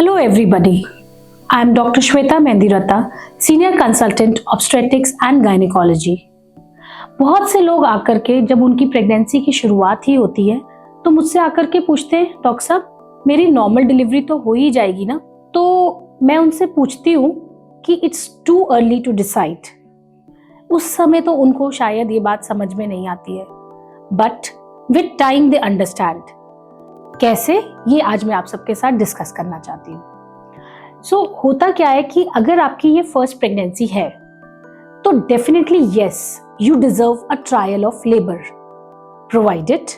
Hello everybody, I am Dr. Shweta Mendiratta, Senior Consultant Obstetrics and Gynecology। बहुत से लोग आकर के जब उनकी प्रेगनेंसी की शुरुआत ही होती है तो मुझसे आकर के पूछते हैं, डॉक्टर साहब मेरी नॉर्मल डिलीवरी तो हो ही जाएगी ना। तो मैं उनसे पूछती हूँ कि it's too early to decide. उस समय तो उनको शायद ये बात समझ में नहीं आती है, but with time they understand. कैसे, ये आज मैं आप सबके साथ डिस्कस करना चाहती हूँ। सो होता क्या है कि अगर आपकी ये फर्स्ट प्रेगनेंसी है तो definitely yes, you deserve a trial of labour, provided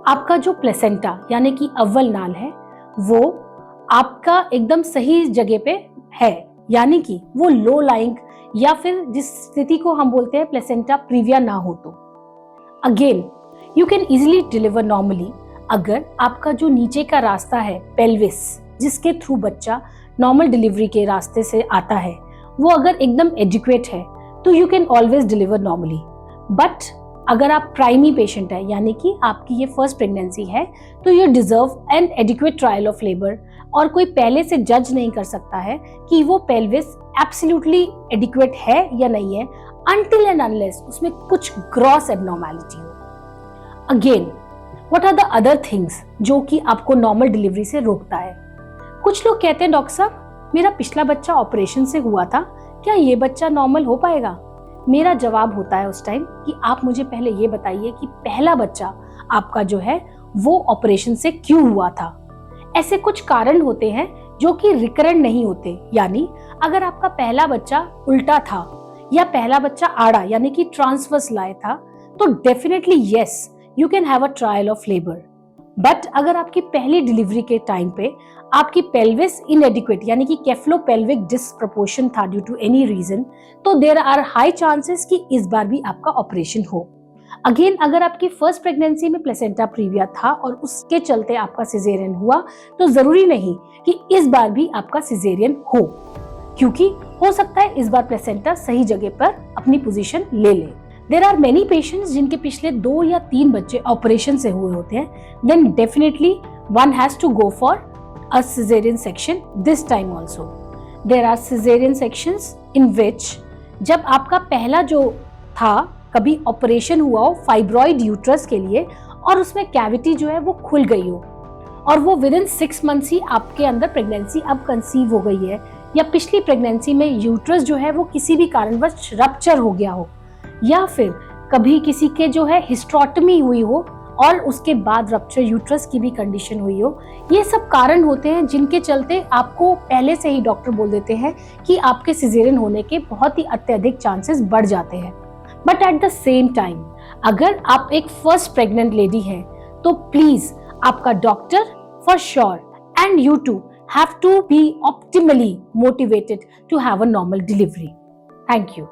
आपका जो प्लेसेंटा यानी कि अव्वल नाल है वो आपका एकदम सही जगह पे है, यानी कि वो लो लाइंग या फिर जिस स्थिति को हम बोलते हैं प्लेसेंटा प्रीविया ना हो। तो again you can easily deliver normally अगर आपका जो नीचे का रास्ता है पेल्विस, जिसके थ्रू बच्चा नॉर्मल डिलीवरी के रास्ते से आता है, वो अगर एकदम एडिक्वेट है तो you can always deliver normally. But अगर आप प्राइमी पेशेंट है यानी कि आपकी ये फर्स्ट प्रेगनेंसी है तो you deserve N adequate trial of labour, और कोई पहले से जज नहीं कर सकता है कि वो पेल्विस एब्सोल्युटली एडिक्वेट है या नहीं है अनटिल एंड अनलेस उसमें कुछ ग्रॉस एबनॉर्मैलिटी हो। Again what are the other things जो कि आपको नॉर्मल डिलीवरी से रोकता है। कुछ लोग कहते हैं, डॉक्टर साहब मेरा पिछला बच्चा ऑपरेशन से हुआ था, क्या ये बच्चा नॉर्मल हो पाएगा? मेरा जवाब होता है उस टाइम कि आप मुझे पहले ये बताइए कि पहला बच्चा आपका जो है वो ऑपरेशन से क्यों हुआ था। ऐसे कुछ कारण होते हैं जो कि रिकरेंट नहीं होते, यानी अगर आपका पहला बच्चा उल्टा था या पहला बच्चा आड़ा यानी कि ट्रांसवर्स लाए था तो definitely yes, you can have a trial of labour. But अगर आपकी पहली डिलीवरी के टाइम पे आपकी पेल्विस इनएडिक्वेट यानी कि केफ्लोपेल्विक डिस्प्रपोर्शन था ड्यू टू एनी रीजन, तो देयर आर हाई चांसेस कि इस बार भी आपका ऑपरेशन हो। अगेन अगर आपकी फर्स्ट प्रेगनेंसी में प्लेसेंटा प्रीविया था और उसके चलते आपका सिजेरियन हुआ तो जरूरी नहीं कि इस बार भी आपका सिजेरियन हो, क्योंकि हो सकता है इस बार प्लेसेंटा सही जगह पर अपनी पोजीशन ले ले। There are many patients जिनके पिछले 2 या 3 बच्चे ऑपरेशन से हुए होते हैं, then definitely one has to go for a cesarean section this time also. There are cesarean sections in which जब आपका पहला जो था कभी ऑपरेशन हुआ हो फाइब्रॉइड यूट्रस के लिए और उसमें कैविटी जो है वो खुल गई हो और वो विद इन 6 मंथ्स ही आपके अंदर प्रेगनेंसी अब कंसीव हो गई है, या पिछली प्रेगनेंसी में यूट्रस जो है वो किसी भी कारणवश रप्चर हो गया हो, या फिर कभी किसी के जो है हिस्ट्रोटमी हुई हो और उसके बाद रप्चर यूट्रस की भी कंडीशन हुई हो। ये सब कारण होते हैं जिनके चलते आपको पहले से ही डॉक्टर बोल देते हैं कि आपके सिजेरियन होने के बहुत ही अत्यधिक चांसेस बढ़ जाते हैं। But at the same time अगर आप एक फर्स्ट प्रेग्नेंट लेडी हैं तो प्लीज आपका doctor for sure and you too have to be optimally motivated to have a normal delivery. Thank you.